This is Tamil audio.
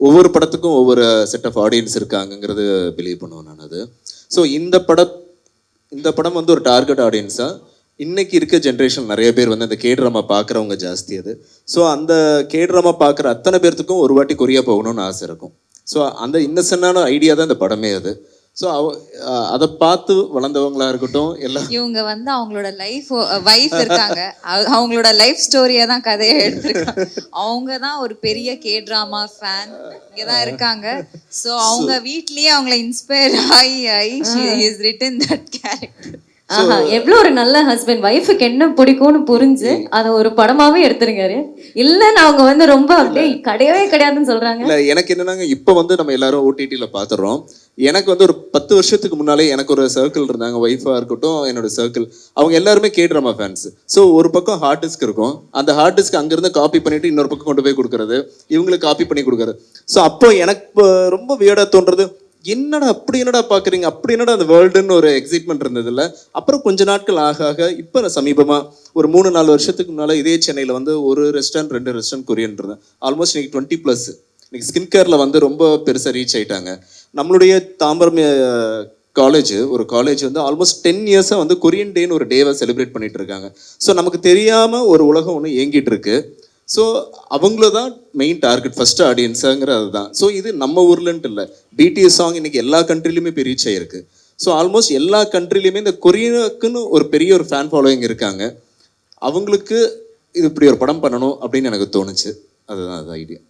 ஒவ்வொரு படத்துக்கும் ஒவ்வொரு செட் ஆஃப் ஆடியன்ஸ் இருக்காங்கங்கிறது பிலீவ் பண்ணுவேன் நான் அது. ஸோ இந்த படம் வந்து ஒரு டார்கெட் ஆடியன்ஸாக இன்னைக்கு இருக்க ஜென்ரேஷன் நிறைய பேர் வந்து அந்த கேட்ராமா பார்க்குறவங்க ஜாஸ்தி அது. ஸோ அந்த கேட்ராமா பார்க்குற அத்தனை பேர்த்துக்கும் ஒரு வாட்டி கொரியா போகணும்னு ஆசை இருக்கும். ஸோ அந்த இன்னசென்டான ஐடியா தான் இந்த படமே அது. ஸோ அதை பார்த்து வளர்ந்தவங்களா இருக்கட்டும் எல்லாம். இவங்க வந்து அவங்களோட வைஃப் இருக்காங்க, அவங்களோட லைஃப் ஸ்டோரியை தான் கதையை எடுத்திருக்காங்க. அவங்க தான் ஒரு பெரிய கேட்ராமா ஃபேன் இங்கே தான் இருக்காங்க. ஸோ அவங்க வீட்லயே அவங்கள இன்ஸ்பயர் ஆகி she has written that character. எவ்வளவு ஒரு நல்ல ஹஸ்பண்ட், வைஃபுக்கு என்ன பிடிக்கும்னு புரிஞ்சு அதை ஒரு படமாவே எடுத்துருக்காரு. இல்லன்னு அவங்க வந்து ரொம்ப அப்படியே கிடையவே கிடையாதுன்னு சொல்றாங்க. இல்ல எனக்கு என்னன்னாங்க, இப்போ வந்து நம்ம எல்லாரும் ஓடிடியில பாத்துறோம். எனக்கு வந்து ஒரு 10 வருஷத்துக்கு முன்னாலே எனக்கு ஒரு சர்க்கிள் இருந்தாங்க, ஒய்ஃபா இருக்கட்டும் என்னோட சர்க்கிள், அவங்க எல்லாருமே கேட்ராமா ஃபேன்ஸ். ஸோ ஒரு பக்கம் ஹார்ட் டிஸ்க் இருக்கும், அந்த ஹார்ட் டிஸ்க் அங்கிருந்து காப்பி பண்ணிட்டு இன்னொரு பக்கம் கொண்டு போய் கொடுக்கறது, இவங்களுக்கு காப்பி பண்ணி கொடுக்கறது. ஸோ அப்போ எனக்கு ரொம்ப வியர்டா தோன்றது, என்னடா அப்படி என்னடா பார்க்குறீங்க, அப்படி என்னடா அந்த வேர்ல்டுன்னு ஒரு எக்ஸைட்மெண்ட் இருந்தது இல்லை. அப்புறம் கொஞ்ச நாட்கள் ஆக இப்போ சமீபமாக ஒரு 3-4 வருஷத்துக்கு முன்னால் இதே சென்னையில் வந்து ஒரு ரெஸ்டாரண்ட் 2 ரெஸ்டாரண்ட் கொரியன் இருந்தேன். ஆல்மோஸ்ட் இன்னைக்கு 20+. இன்னைக்கு ஸ்கின் கேரில் வந்து ரொம்ப பெருசாக ரீச் ஆகிட்டாங்க. நம்மளுடைய தாம்பரம் ஒரு காலேஜ் வந்து ஆல்மோஸ்ட் 10 இயர்ஸாக வந்து கொரியன் டேன்னு ஒரு டேவை செலிப்ரேட் பண்ணிட்டு இருக்காங்க. ஸோ நமக்கு தெரியாமல் ஒரு உலகம் ஒன்று இயங்கிட்டு இருக்கு. ஸோ அவங்கள தான் மெயின் டார்கெட், ஃபர்ஸ்ட் ஆடியன்ஸுங்கிறது தான். ஸோ இது நம்ம ஊர்லன்ட்டு இல்லை, பிடிஎஸ் சாங் இன்னைக்கு எல்லா கண்ட்ரிலையுமே போய் ரீச் ஆகிருக்கு. ஸோ ஆல்மோஸ்ட் எல்லா கண்ட்ரிலையுமே இந்த கொரியனுக்குன்னு ஒரு பெரிய ஒரு ஃபேன் ஃபாலோயிங் இருக்காங்க. அவங்களுக்கு இது இப்படி ஒரு படம் பண்ணணும் அப்படின்னு எனக்கு தோணுச்சு. அதுதான் அது ஐடியா.